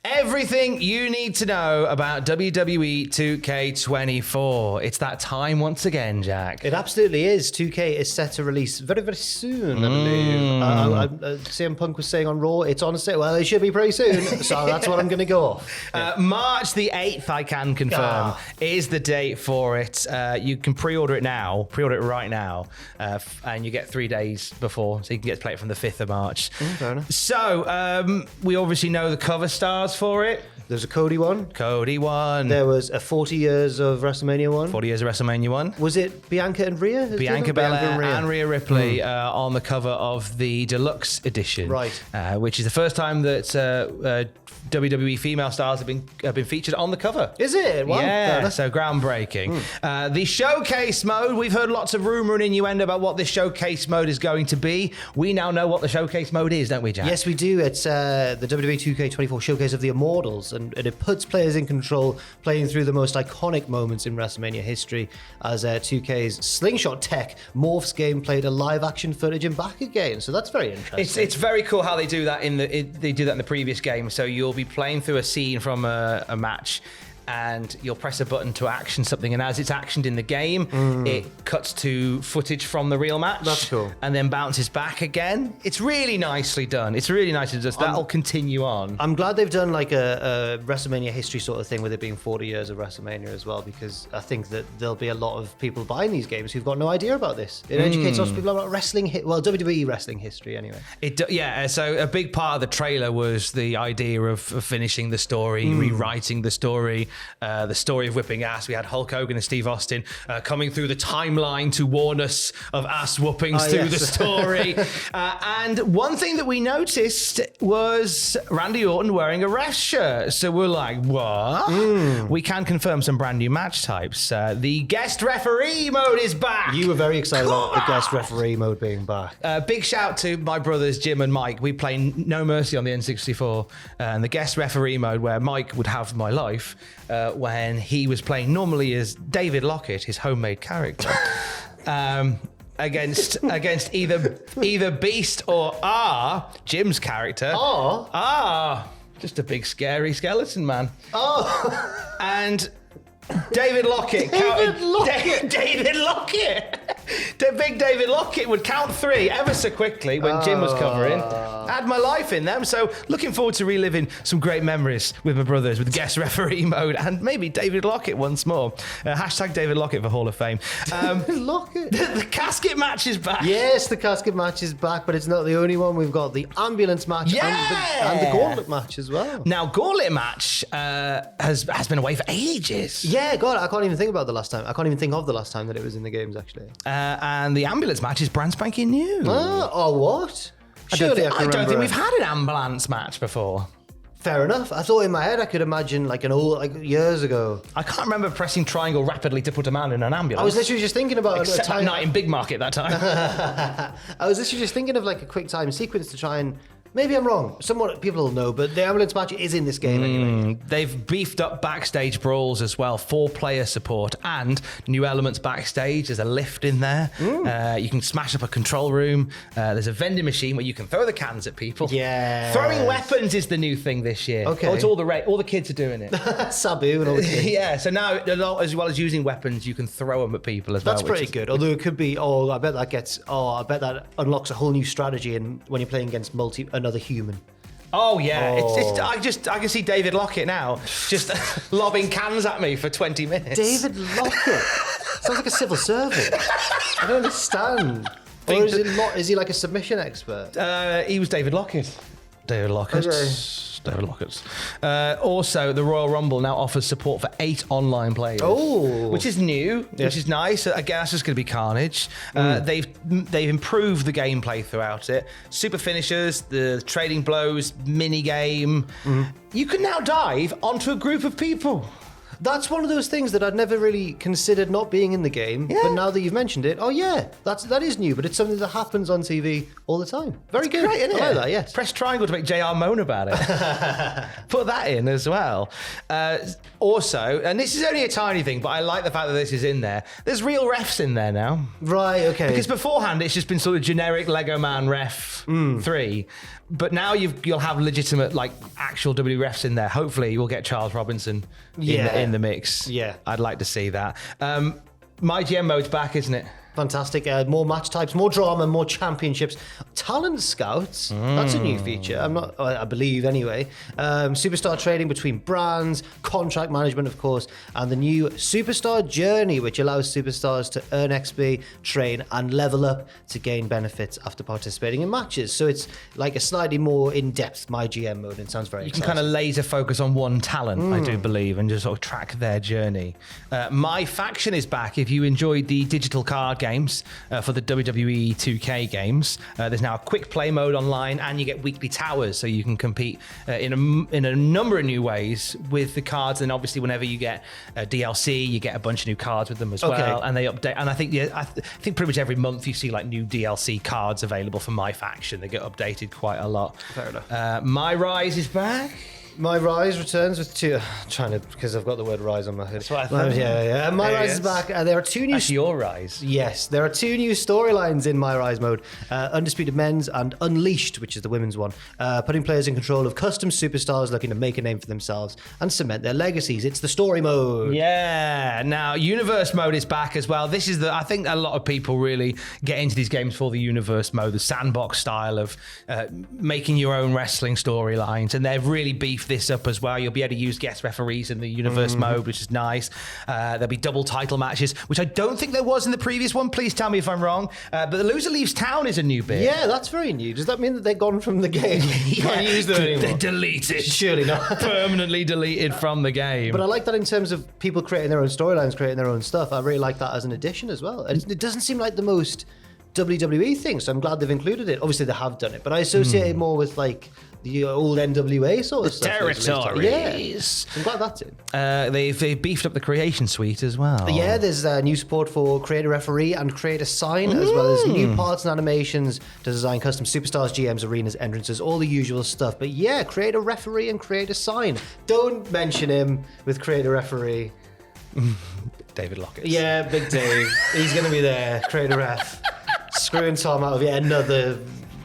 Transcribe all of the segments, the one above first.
Everything you need to know about WWE 2K24. It's that time once again, Jack. It absolutely is. 2K is set to release very, very soon, I believe. CM Punk was saying on Raw, it's on sale. Well, it should be pretty soon, so that's what I'm going to go off. March the 8th, I can confirm, is the date for it. You can pre-order it now, pre-order it right now, and you get 3 days before, so you can get to play it from the 5th of March. Fair enough. So, we obviously know the cover stars for it. There's a Cody one. Cody one. There was a 40 years of WrestleMania one. 40 years of WrestleMania one. Was it Bianca and Rhea? Bianca Belair and Rhea Ripley on the cover of the deluxe edition, right? Which is the first time that WWE female stars have been featured on the cover. Is it? Wow. Yeah, so groundbreaking. The showcase mode. We've heard lots of rumor and innuendo about what this showcase mode is going to be. We now know what the showcase mode is, don't we, Jack? Yes, we do. It's the WWE 2K24 Showcase of the Immortals, and it puts players in control, playing through the most iconic moments in WrestleMania history as 2K's slingshot tech morphs gameplay to live-action footage and back again. So that's very interesting. It's very cool how they do that they do that in the previous game. So you'll be playing through a scene from a match, and you'll press a button to action something, and as it's actioned in the game, it cuts to footage from the real match. That's cool. And then bounces back again. It's really nicely done. It's really nicely done. That'll continue on. I'm glad they've done like a WrestleMania history sort of thing with it being 40 years of WrestleMania as well, because I think that there'll be a lot of people buying these games who've got no idea about this. It educates lots of people about wrestling, WWE wrestling history anyway. So a big part of the trailer was the idea of finishing the story, rewriting the story of whipping ass. We had Hulk Hogan and Steve Austin coming through the timeline to warn us of ass whoopings through the story. And one thing that we noticed was Randy Orton wearing a ref shirt. So we're like, what? We can confirm some brand new match types. The guest referee mode is back. You were very excited about the guest referee mode being back. Big shout to my brothers Jim and Mike. We play No Mercy on the N64, and the guest referee mode where Mike would have my life when he was playing normally as David Lockett, his homemade character, against either Beast or Jim's character. Just a big scary skeleton man. And David Lockett. David Lockett. Big David Lockett would count 3 ever so quickly when Jim was covering. Had my life in them. So looking forward to reliving some great memories with my brothers with guest referee mode and maybe David Lockett once more. Hashtag David Lockett for Hall of Fame. Lockett. The casket match is back. Yes, the casket match is back, but it's not the only one. We've got the ambulance match and the gauntlet match as well. Now, gauntlet match has been away for ages. Yeah, God, I can't even think about the last time. I can't even think of the last time that it was in the games, actually. And the ambulance match is brand spanking new. What? I don't think we've had an ambulance match before. Fair enough. I thought in my head I could imagine like years ago. I can't remember pressing triangle rapidly to put a man in an ambulance. I was literally just thinking about Except that night in Big Market that time. I was literally just thinking of like a quick time sequence to try and. Maybe I'm wrong. Somewhat people will know, but the ambulance match is in this game anyway. They've beefed up backstage brawls as well, 4-player support, and new elements backstage. There's a lift in there. You can smash up a control room. There's a vending machine where you can throw the cans at people. Yeah. Throwing weapons is the new thing this year. Okay. It's all the kids are doing it. Sabu and all the kids. Yeah. So now, as well as using weapons, you can throw them at people as well. That's pretty good. Although it could be. I bet that unlocks a whole new strategy when you're playing against another human. Oh yeah, It's I can see David Lockett now just lobbing cans at me for 20 minutes. David Lockett sounds like a civil servant. I don't understand. Or is he like a submission expert? He was David Lockett. David Lockett. Okay. David Lockett. Also, the Royal Rumble now offers support for 8 online players. Which is new, which is nice. I guess it's going to be carnage. They've improved the gameplay throughout it. Super finishers, the trading blows, mini game. You can now dive onto a group of people. That's one of those things that I'd never really considered not being in the game, but now that you've mentioned it, that is new, but it's something that happens on TV all the time. Very good. Great, isn't it? I like that, yes. Press triangle to make JR moan about it. Put that in as well. Also, and this is only a tiny thing, but I like the fact that this is in there, there's real refs in there now. Right, okay. Because beforehand, it's just been sort of generic Lego Man Ref 3. But now you'll have legitimate, like, actual WWE refs in there. Hopefully, we'll get Charles Robinson in the mix. Yeah. I'd like to see that. My GM mode's back, isn't it? Fantastic. More match types, more drama, more championships. Talent scouts. That's a new feature. I believe anyway. Superstar trading between brands, contract management, of course, and the new Superstar Journey, which allows superstars to earn XP, train, and level up to gain benefits after participating in matches. So it's like a slightly more in-depth My GM mode, and it sounds very exciting. You can kind of laser focus on one talent, I do believe, and just sort of track their journey. My Faction is back. If you enjoyed the digital card games for the WWE 2K games, there's now a quick play mode online, and you get weekly towers, so you can compete in a number of new ways with the cards. And obviously, whenever you get DLC, you get a bunch of new cards with them as well, and they update. And I think pretty much every month you see like new DLC cards available for My Faction. They get updated quite a lot. Fair enough. MyRise is back. MyRise returns with two. Trying to, because I've got the word rise on my head. That's what I thought. Yeah. MyRise is back. There are two new. That's your Rise. Yes, there are two new storylines in MyRise mode: Undisputed Men's and Unleashed, which is the women's one. Putting players in control of custom superstars looking to make a name for themselves and cement their legacies. It's the story mode. Yeah. Now, Universe mode is back as well. This is I think a lot of people really get into these games for the Universe mode, the sandbox style of making your own wrestling storylines, and they've really beefed this up as well. You'll be able to use guest referees in the Universe mode, which is nice. There'll be double title matches, which I don't think there was in the previous one. Please tell me if I'm wrong. But the loser leaves town is a new bit. Yeah, that's very new. Does that mean that they're gone from the game? You can't use them anymore. They deleted. Surely not. Permanently deleted from the game. But I like that in terms of people creating their own storylines, creating their own stuff. I really like that as an addition as well. And it doesn't seem like the most WWE thing, so I'm glad they've included it. Obviously, they have done it, but I associate it more with like the old NWA sort of stuff. Territories. Yeah, I'm glad that's it. They've beefed up the creation suite as well. Yeah, there's new support for create a referee and create a sign, as well as new parts and animations to design custom superstars, GMs, arenas, entrances, all the usual stuff. But yeah, create a referee and create a sign. Don't mention him with create a referee. David Lockett. Yeah, Big Dave. He's going to be there. Create a ref. Screwing Tom out of yet another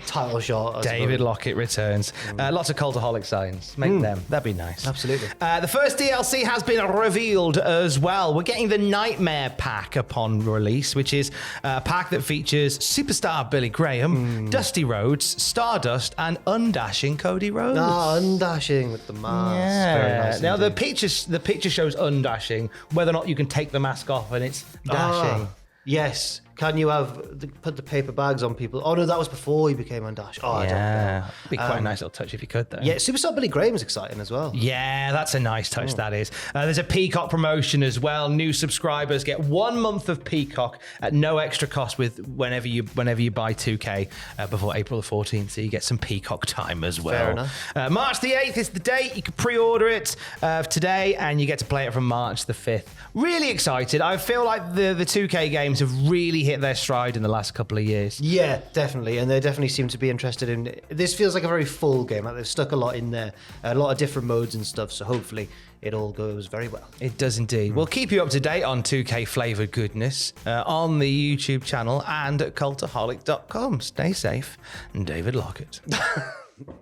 title shot. David Lockett returns. Lots of Cultaholic signs. Make them. That'd be nice. Absolutely. The first DLC has been revealed as well. We're getting the Nightmare Pack upon release, which is a pack that features superstar Billy Graham, Dusty Rhodes, Stardust, and Undashing Cody Rhodes. Undashing with the mask. Yeah. Very nice. Now the picture shows Undashing. Whether or not you can take the mask off and it's dashing. Yes. Can you put the paper bags on people? Oh no, that was before he became Undash. Oh, I don't know. It'd be quite a nice little touch if you could, though. Yeah, Superstar Billy Graham is exciting as well. Yeah, that's a nice touch, that is. There's a Peacock promotion as well. New subscribers get 1 month of Peacock at no extra cost with whenever you buy 2K before April the 14th, so you get some Peacock time as well. Fair enough. March the 8th is the date. You can pre-order it today, and you get to play it from March the 5th. Really excited. I feel like the 2K games have really hit their stride in the last couple of years. Yeah, definitely. And they definitely seem to be interested in... This feels like a very full game. Like they've stuck a lot in there. A lot of different modes and stuff. So hopefully it all goes very well. It does indeed. We'll keep you up to date on 2K flavoured goodness on the YouTube channel and at cultaholic.com. Stay safe. And David Lockett.